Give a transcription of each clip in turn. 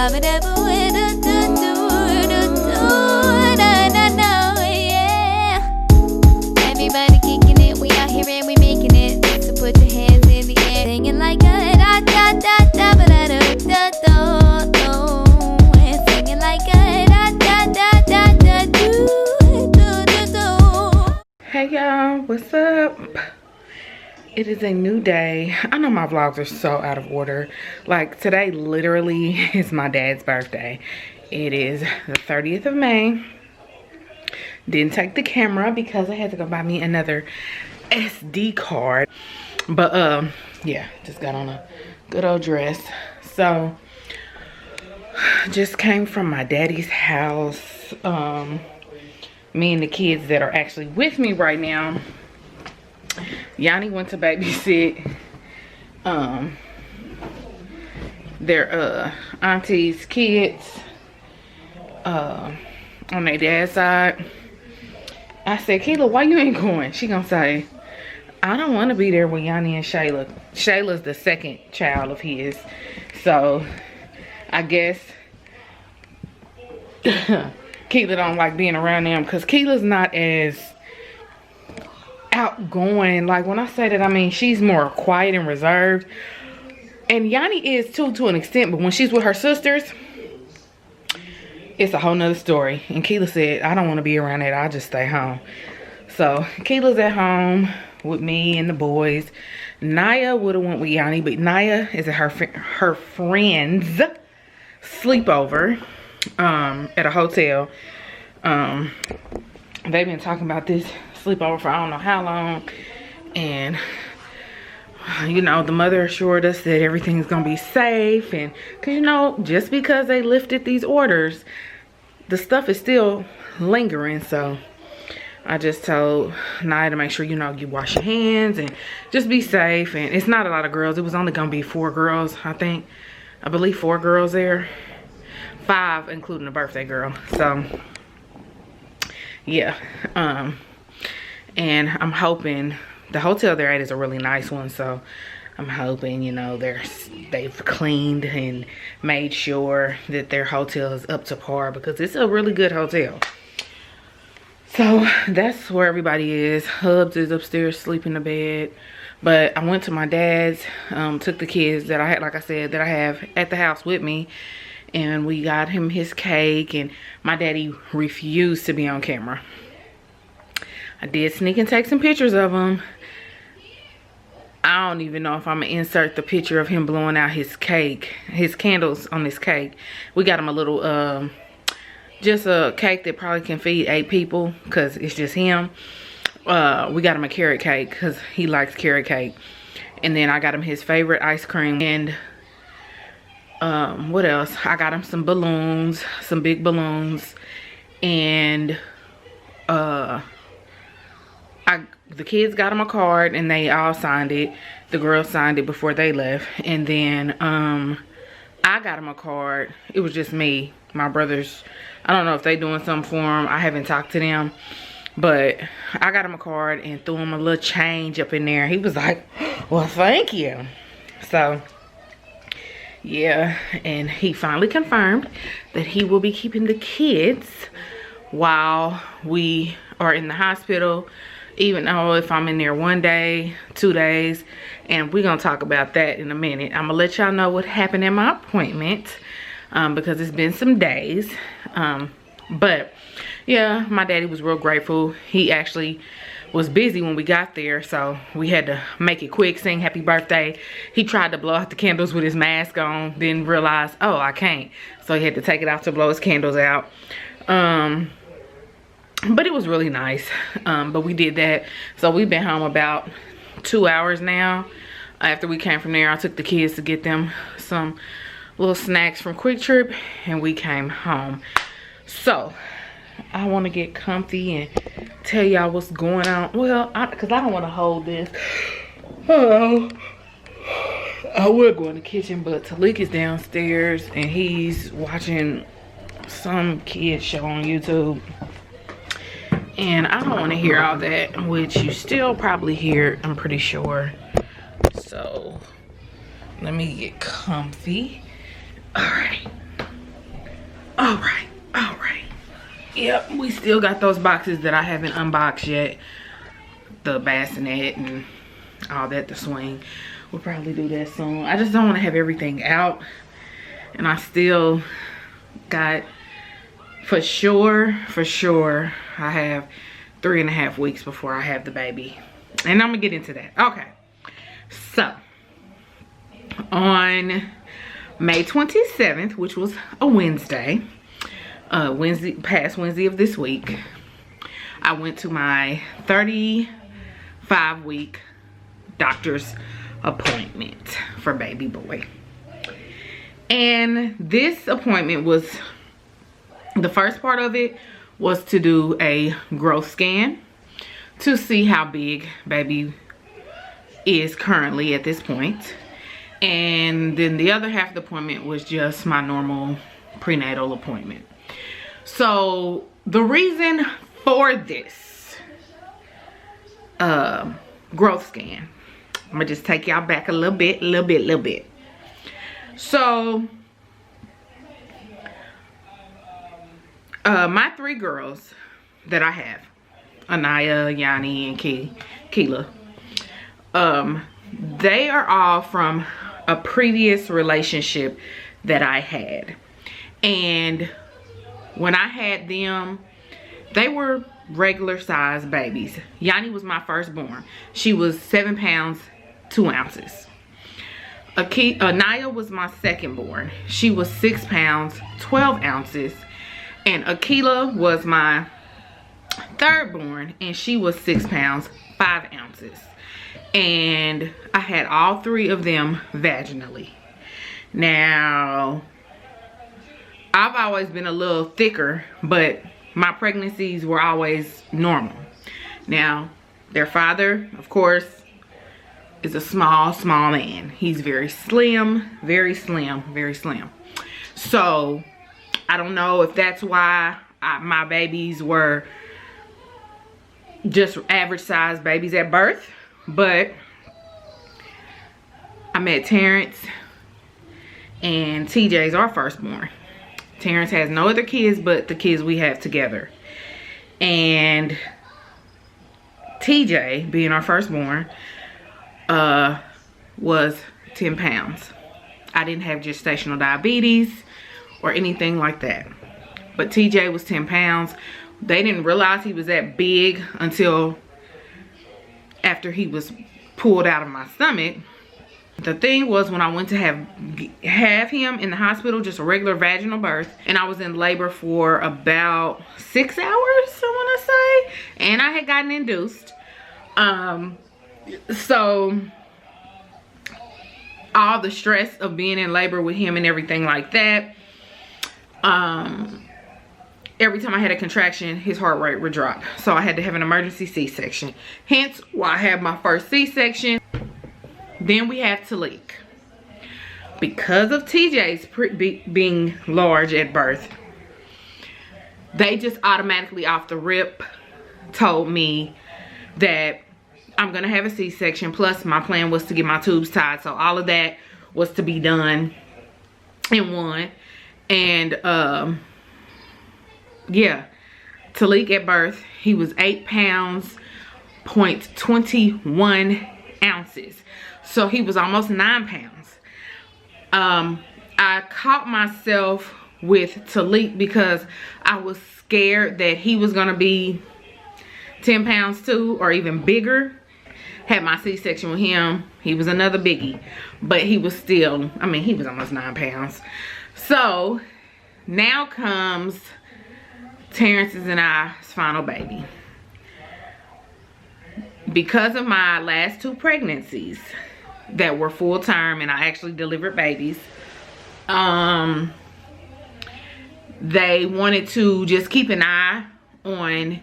Everybody kicking it, we out here and we making it. So put your hands in the air, singing like a da da da da da da da da da. Singing like a da da da da da do do do do. Hey y'all, what's up? It is a new day. I know my vlogs are so out of order. Like today literally is my dad's birthday. It is the 30th of May. Didn't take the camera because I had to go buy me another SD card. But yeah, just got on a good old dress. So just came from my daddy's house. Me and the kids that are actually with me right now. Yanni went to babysit their auntie's kids on their dad's side. I said, Kayla, why you ain't going? She gonna say, I don't want to be there with Yanni and Shayla. Shayla's the second child of his. So, I guess Keela don't like being around them because Keela's not as outgoing. Like, when I say that, I mean, she's more quiet and reserved. And Yanni is too, to an extent. But when she's with her sisters, it's a whole nother story. And Keela said, I don't want to be around that. I'll just stay home. So Keela's at home with me and the boys. Naya would have went with Yanni, but Naya is at her friend's sleepover at a hotel. They've been talking about this sleepover for I don't know how long. And you know, the mother assured us that everything's gonna be safe, and cause you know, just because they lifted these orders, the stuff is still lingering. So I just told Naya to make sure, you know, you wash your hands and just be safe. And it's not a lot of girls. It was only gonna be 4 girls, I believe 4 girls there, 5 including the birthday girl. So yeah, and I'm hoping. The hotel they're at is a really nice one, so I'm hoping, you know, they've cleaned and made sure that their hotel is up to par, because it's a really good hotel. So that's where everybody is. Hubs is upstairs sleeping in the bed. But I went to my dad's, took the kids that I had, like I said, that I have at the house with me, and we got him his cake, and my daddy refused to be on camera. I did sneak and take some pictures of him. I don't even know if I'm gonna insert the picture of him blowing out his cake, his candles on this cake. We got him a little, just a cake that probably can feed 8 people, because it's just him. We got him a carrot cake because he likes carrot cake. And then I got him his favorite ice cream. And what else? I got him some balloons, some big balloons. And the kids got him a card and they all signed it. The girls signed it before they left. And then I got him a card. It was just me. My brothers, I don't know if they doing something for him. I haven't talked to them. But I got him a card and threw him a little change up in there. He was like, well, thank you. So yeah, and he finally confirmed that he will be keeping the kids while we are in the hospital. Even though if I'm in there 1 day, 2 days, and we're gonna talk about that in a minute. I'm gonna let y'all know what happened at my appointment, because it's been some days. But yeah, my daddy was real grateful. He actually was busy when we got there, so we had to make it quick, sing happy birthday. He tried to blow out the candles with his mask on, then realized, oh, I can't. So he had to take it out to blow his candles out. But it was really nice. But we did that. So we've been home about 2 hours now. After we came from there, I took the kids to get them some little snacks from Quick Trip, and we came home. So I want to get comfy and tell y'all what's going on. Well, because I don't want to hold this. I will go in the kitchen, but Talik is downstairs and he's watching some kid show on YouTube. And I don't want to hear all that, which you still probably hear, I'm pretty sure. So let me get comfy. All right. All right. Yep, we still got those boxes that I haven't unboxed yet. The bassinet and all that, the swing. We'll probably do that soon. I just don't want to have everything out. And I still got, for sure, I have 3.5 weeks before I have the baby. And I'm gonna get into that. Okay. So, on May 27th, which was a Wednesday, past Wednesday of this week, I went to my 35-week doctor's appointment for baby boy. And this appointment was, the first part of it was to do a growth scan to see how big baby is currently at this point. And then the other half of the appointment was just my normal prenatal appointment. So the reason for this growth scan, I'm gonna just take y'all back a little bit. So my 3 girls that I have, Anaya, Yanni, and Keela, they are all from a previous relationship that I had. And when I had them, they were regular size babies. Yanni was my firstborn. She was 7 pounds 2 ounces. Anaya was my secondborn. She was 6 pounds 12 ounces. And Akila was my thirdborn, and she was 6 pounds 5 ounces. And I had all 3 of them vaginally. Now, I've always been a little thicker, but my pregnancies were always normal. Now, their father, of course, is a small man. He's very slim. So, I don't know if that's why my babies were just average size babies at birth. But I met Terrence, and TJ's our firstborn. Terrence has no other kids but the kids we have together. And TJ, being our firstborn, was 10 pounds. I didn't have gestational diabetes or anything like that. But TJ was 10 pounds. They didn't realize he was that big until after he was pulled out of my stomach. The thing was, when I went to have him in the hospital, just a regular vaginal birth, and I was in labor for about 6 hours, I want to say, and I had gotten induced. So all the stress of being in labor with him and everything like that, every time I had a contraction, his heart rate would drop. So I had to have an emergency C-section. Hence why I had my first C-section. Then we have Talik. Because of TJ's being large at birth, they just automatically off the rip told me that I'm gonna have a C-section. Plus my plan was to get my tubes tied. So all of that was to be done in one. And yeah, Talik at birth, he was 8 pounds, 0.21 ounces. So he was almost 9 pounds. I caught myself with Talik because I was scared that he was gonna be 10 pounds too, or even bigger. Had my C-section with him, he was another biggie, but he was still, I mean, he was almost 9 pounds. So now comes Terrence's and I's final baby. Because of my last 2 pregnancies that were full term and I actually delivered babies, they wanted to just keep an eye on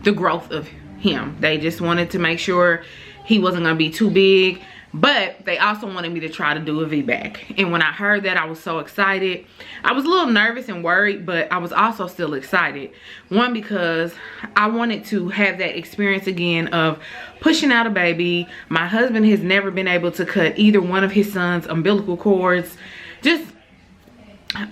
the growth of him. They just wanted to make sure he wasn't gonna be too big, but they also wanted me to try to do a VBAC. And when I heard that, I was so excited. I was a little nervous and worried, but I was also still excited. One, because I wanted to have that experience again of pushing out a baby. My husband has never been able to cut either one of his sons' umbilical cords, just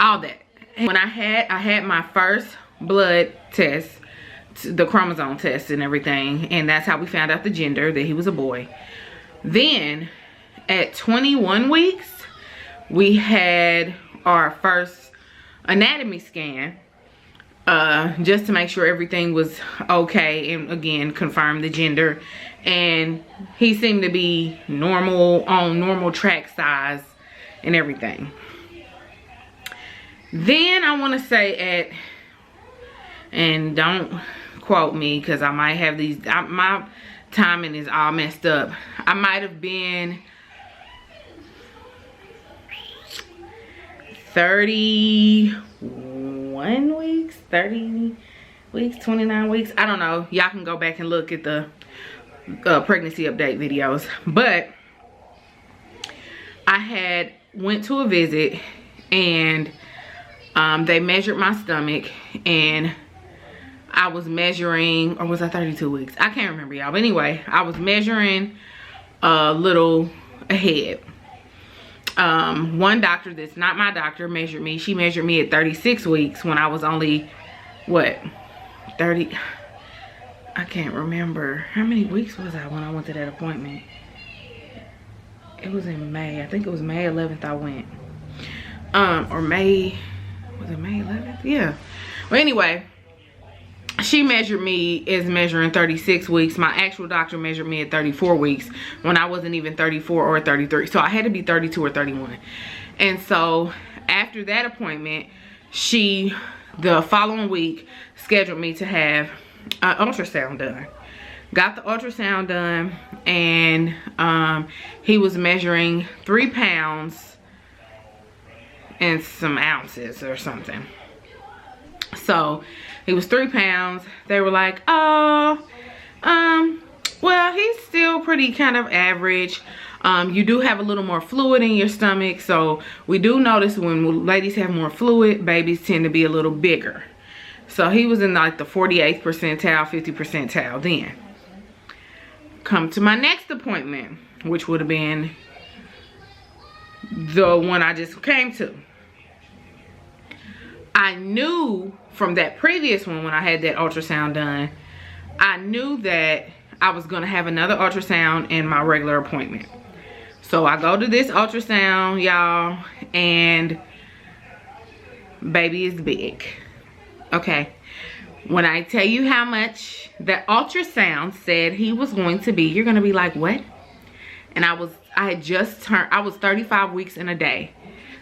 all that. when I had my first blood test, the chromosome test and everything, and that's how we found out the gender, that he was a boy. Then at 21 weeks, we had our first anatomy scan, just to make sure everything was okay, and again confirm the gender. And he seemed to be normal, on normal track size and everything. Then I want to say at, and don't quote me because I might have these, my timing is all messed up. I might have been 31 weeks, 30 weeks, 29 weeks. I don't know. Y'all can go back and look at the pregnancy update videos. But I went to a visit, and they measured my stomach, and I was measuring, or was I 32 weeks? I can't remember, y'all. But anyway, I was measuring a little ahead. One doctor that's not my doctor measured me. She measured me at 36 weeks when I was only, what, 30? I can't remember. How many weeks was I when I went to that appointment? It was in May. I think it was May 11th I went. Or May, was it May 11th? Yeah. Well, anyway, she measured me as measuring 36 weeks. My actual doctor measured me at 34 weeks when I wasn't even 34 or 33. So I had to be 32 or 31. And so after that appointment, she, the following week, scheduled me to have an ultrasound done. Got the ultrasound done, and he was measuring 3 pounds and some ounces or something. So he was 3 pounds. They were like, oh, well, he's still pretty kind of average. You do have a little more fluid in your stomach. So we do notice when ladies have more fluid, babies tend to be a little bigger. So he was in like the 48th percentile, 50th percentile then. Come to my next appointment, which would have been the one I just came to. I knew from that previous one, when I had that ultrasound done, I knew that I was going to have another ultrasound in my regular appointment. So I go to this ultrasound, y'all, and baby is big. Okay. When I tell you how much the ultrasound said he was going to be, you're going to be like, what? And I had just turned, I was 35 weeks in a day.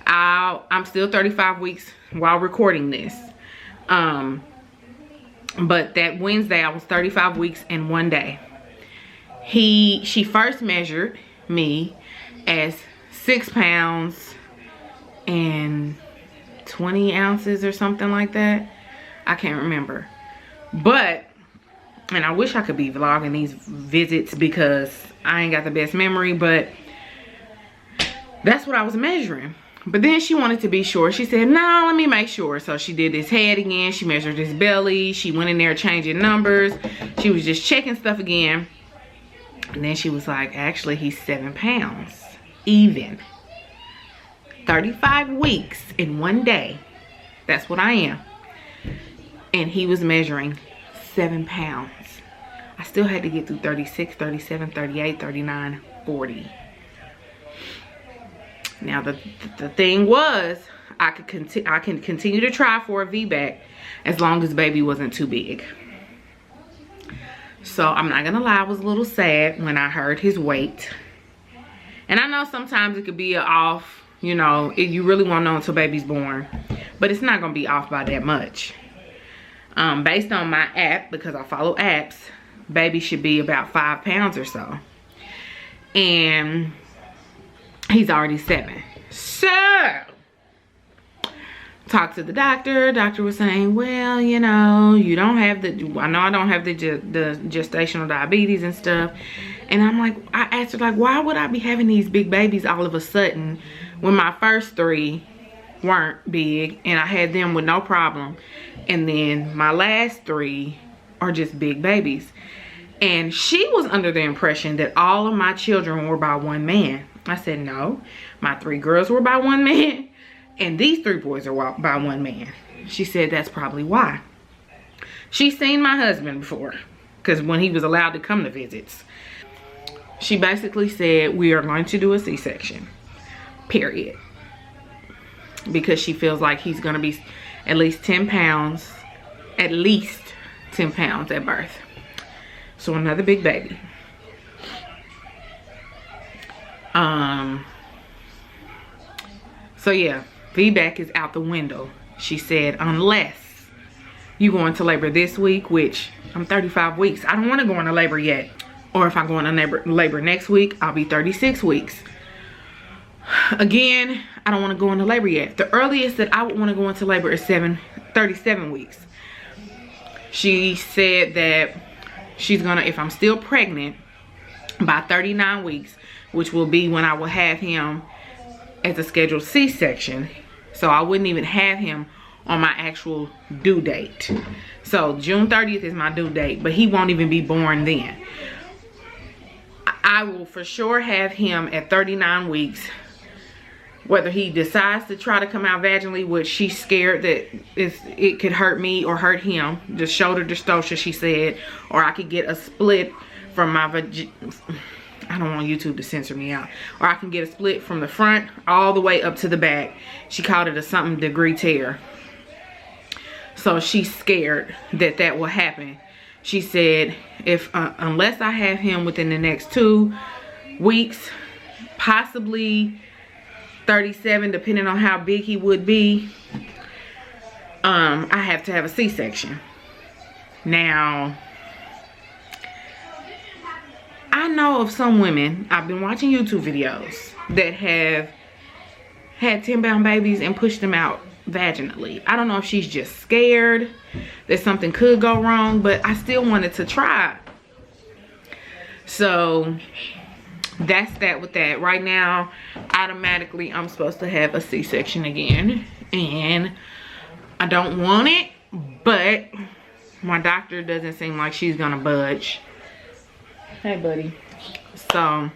I'm still 35 weeks while recording this. But that Wednesday, I was 35 weeks in one day. She first measured me as 6 pounds and 20 ounces or something like that. I can't remember. But, and I wish I could be vlogging these visits because I ain't got the best memory, but that's what I was measuring. But then she wanted to be sure. She said, no, let me make sure. So she did his head again. She measured his belly. She went in there changing numbers. She was just checking stuff again. And then she was like, actually, he's 7 pounds. Even. 35 weeks in one day. That's what I am. And he was measuring 7 pounds. I still had to get through 36, 37, 38, 39, 40. Now the thing was, I can continue to try for a VBAC as long as baby wasn't too big. So I'm not gonna lie, I was a little sad when I heard his weight. And I know sometimes it could be off, you know, you really won't know until baby's born. But it's not gonna be off by that much. Based on my app, because I follow apps, baby should be about 5 pounds or so. And he's already 7. So, talked to the doctor. Doctor was saying, well, you know, you don't have the, I know I don't have the gestational diabetes and stuff. And I'm like, I asked her, like, why would I be having these big babies all of a sudden when my first 3 weren't big and I had them with no problem, and then my last 3 are just big babies? And she was under the impression that all of my children were by one man. I said, no, my 3 girls were by one man and these 3 boys are by one man. She said that's probably why. She's seen my husband before, because when he was allowed to come to visits. She basically said we are going to do a C-section, period. Because she feels like he's going to be at least 10 pounds, at least 10 pounds at birth. So another big baby. So yeah, feedback is out the window. She said, unless you go into labor this week, which I'm 35 weeks. I don't want to go into labor yet. Or if I go into labor next week, I'll be 36 weeks. Again, I don't want to go into labor yet. The earliest that I would want to go into labor is 37 weeks. She said that she's gonna, if I'm still pregnant by 39 weeks, which will be when I will have him as a scheduled C-section. So I wouldn't even have him on my actual due date. So June 30th is my due date, but he won't even be born then. I will for sure have him at 39 weeks. Whether he decides to try to come out vaginally, which she's scared that it could hurt me or hurt him. The shoulder dystocia, she said. Or I could get a split from my vagina. I don't want YouTube to censor me out. Or I can get a split from the front all the way up to the back. She called it a something degree tear. So she's scared that that will happen. She said, if unless I have him within the next 2 weeks, possibly 37, depending on how big he would be, I have to have a C-section. Now, I know of some women, I've been watching YouTube videos, that have had 10-pound babies and pushed them out vaginally. I don't know if she's just scared that something could go wrong, but I still wanted to try. So that's that with that. Right now, automatically I'm supposed to have a C-section again, and I don't want it, but my doctor doesn't seem like she's gonna budge. Hey buddy. So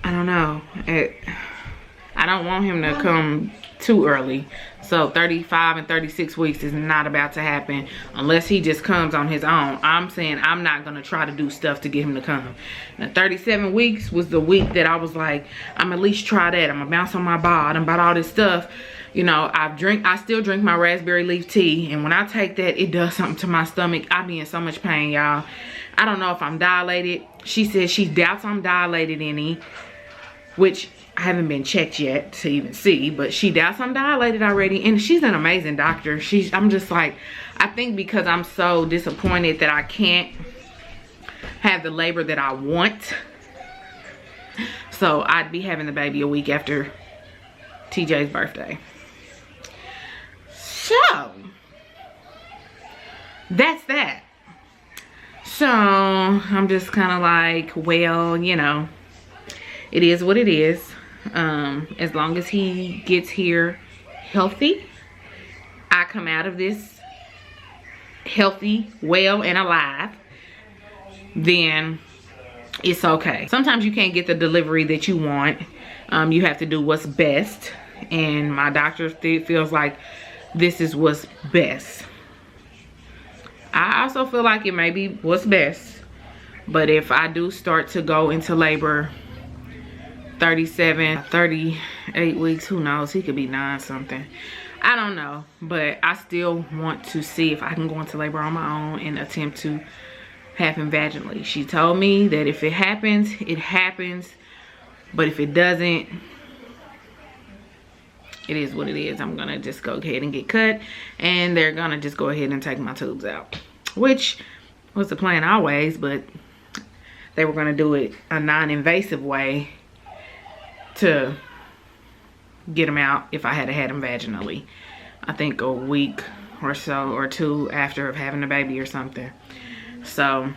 I don't know, I don't want him to come too early. So 35 and 36 weeks is not about to happen unless he just comes on his own. I'm saying I'm not gonna try to do stuff to get him to come. Now 37 weeks was the week that I was like, I'm at least try that. I'm gonna bounce on my bod and about all this stuff. You know, I still drink my raspberry leaf tea, and when I take that, it does something to my stomach. I be in so much pain, y'all. I don't know if I'm dilated. She says she doubts I'm dilated any, which I haven't been checked yet to even see, but she doubts I'm dilated already, and she's an amazing doctor. I'm just like, I think because I'm so disappointed that I can't have the labor that I want. So I'd be having the baby a week after TJ's birthday. So that's that. So I'm just kind of like, well, you know, it is what it is. As long as he gets here healthy, I come out of this healthy, well, and alive, then it's okay. Sometimes you can't get the delivery that you want. You have to do what's best, and my doctor feels like this is what's best. I also feel like it may be what's best, but if I do start to go into labor 37, 38 weeks, who knows, he could be 9 something, I don't know, but I still want to see if I can go into labor on my own and attempt to have him vaginally. She told me that if it happens, it happens, but if it doesn't, it is what it is. I'm gonna just go ahead and get cut, and they're gonna just go ahead and take my tubes out, which was the plan always, but they were gonna do it a non-invasive way to get them out if I had had them vaginally. I think a week or so or 2 after of having a baby or something. So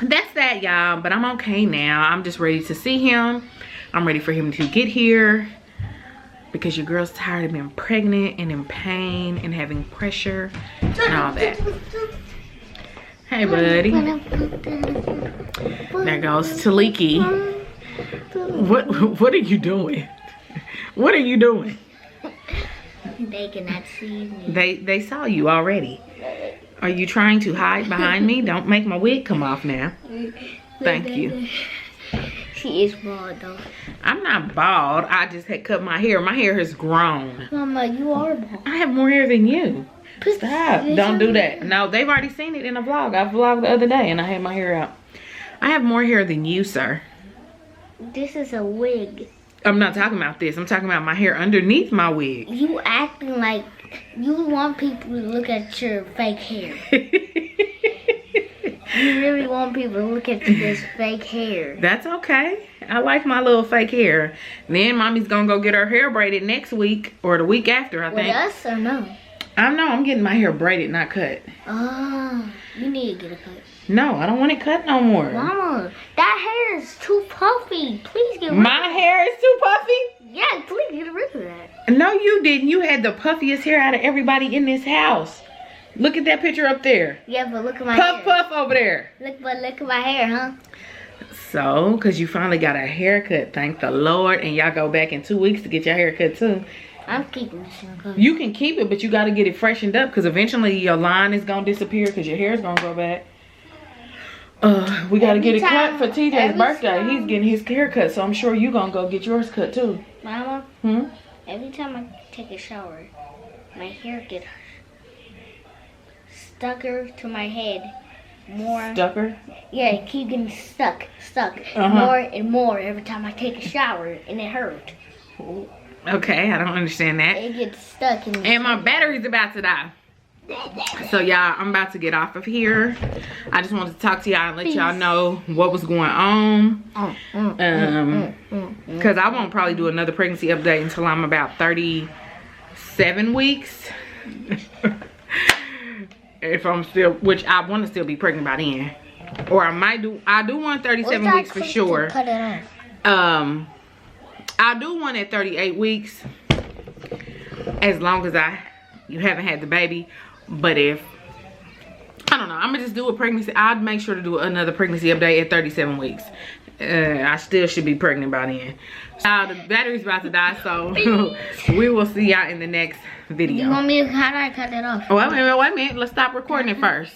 that's that, y'all. But I'm okay now. I'm just ready to see him. I'm ready for him to get here, because your girl's tired of being pregnant and in pain and having pressure and all that. Hey buddy. There goes Taliki. What are you doing? What are you doing? They cannot see me. They saw you already. Are you trying to hide behind me? Don't make my wig come off now. Thank you. She is bald though. I'm not bald. I just had cut my hair. My hair has grown. Mama, you are bald. I have more hair than you. Stop. Don't do that. No, they've already seen it in a vlog. I vlogged the other day and I had my hair out. I have more hair than you, sir. This is a wig. I'm not talking about this. I'm talking about my hair underneath my wig. You acting like you want people to look at your fake hair. You really want people to look at this fake hair. That's okay. I like my little fake hair. Then mommy's gonna go get her hair braided next week or the week after, I think. With us or no? I'm getting my hair braided, not cut. Oh, you need to get a cut. No, I don't want it cut no more. Mama, that hair is too puffy. Please get rid of it. My hair is too puffy? Yeah, please get rid of that. No, you didn't. You had the puffiest hair out of everybody in this house. Look at that picture up there. Yeah, but look at my Puff, hair. puff over there. Look at my hair, huh? So, because you finally got a haircut, thank the Lord. And y'all go back in 2 weeks to get your haircut too. I'm keeping this haircut. You can keep it, but you got to get it freshened up because eventually your line is going to disappear because your hair is going to grow back. We got to get it cut for TJ's birthday. He's getting his haircut, so I'm sure you're going to go get yours cut too. Mama, every time I take a shower, my hair gets stucker to my head. More. Stucker? Yeah, it keeps getting stuck. More and more every time I take a shower, and it hurts. Okay, I don't understand that. It gets stuck in And my battery's about to die. So y'all, I'm about to get off of here. I just wanted to talk to y'all and let y'all know what was going on. Because I won't probably do another pregnancy update until I'm about 37 weeks. If I'm still, which I want to still be pregnant by then. Or I do want 37 weeks for sure. Cut it off? I do want at 38 weeks. As long as you haven't had the baby. But if, I don't know, I'm gonna just do a pregnancy. I'd make sure to do another pregnancy update at 37 weeks. I still should be pregnant by then. The battery's about to die, so we will see y'all in the next video. You want me to, how do I cut it off? Wait a minute. Let's stop recording it first.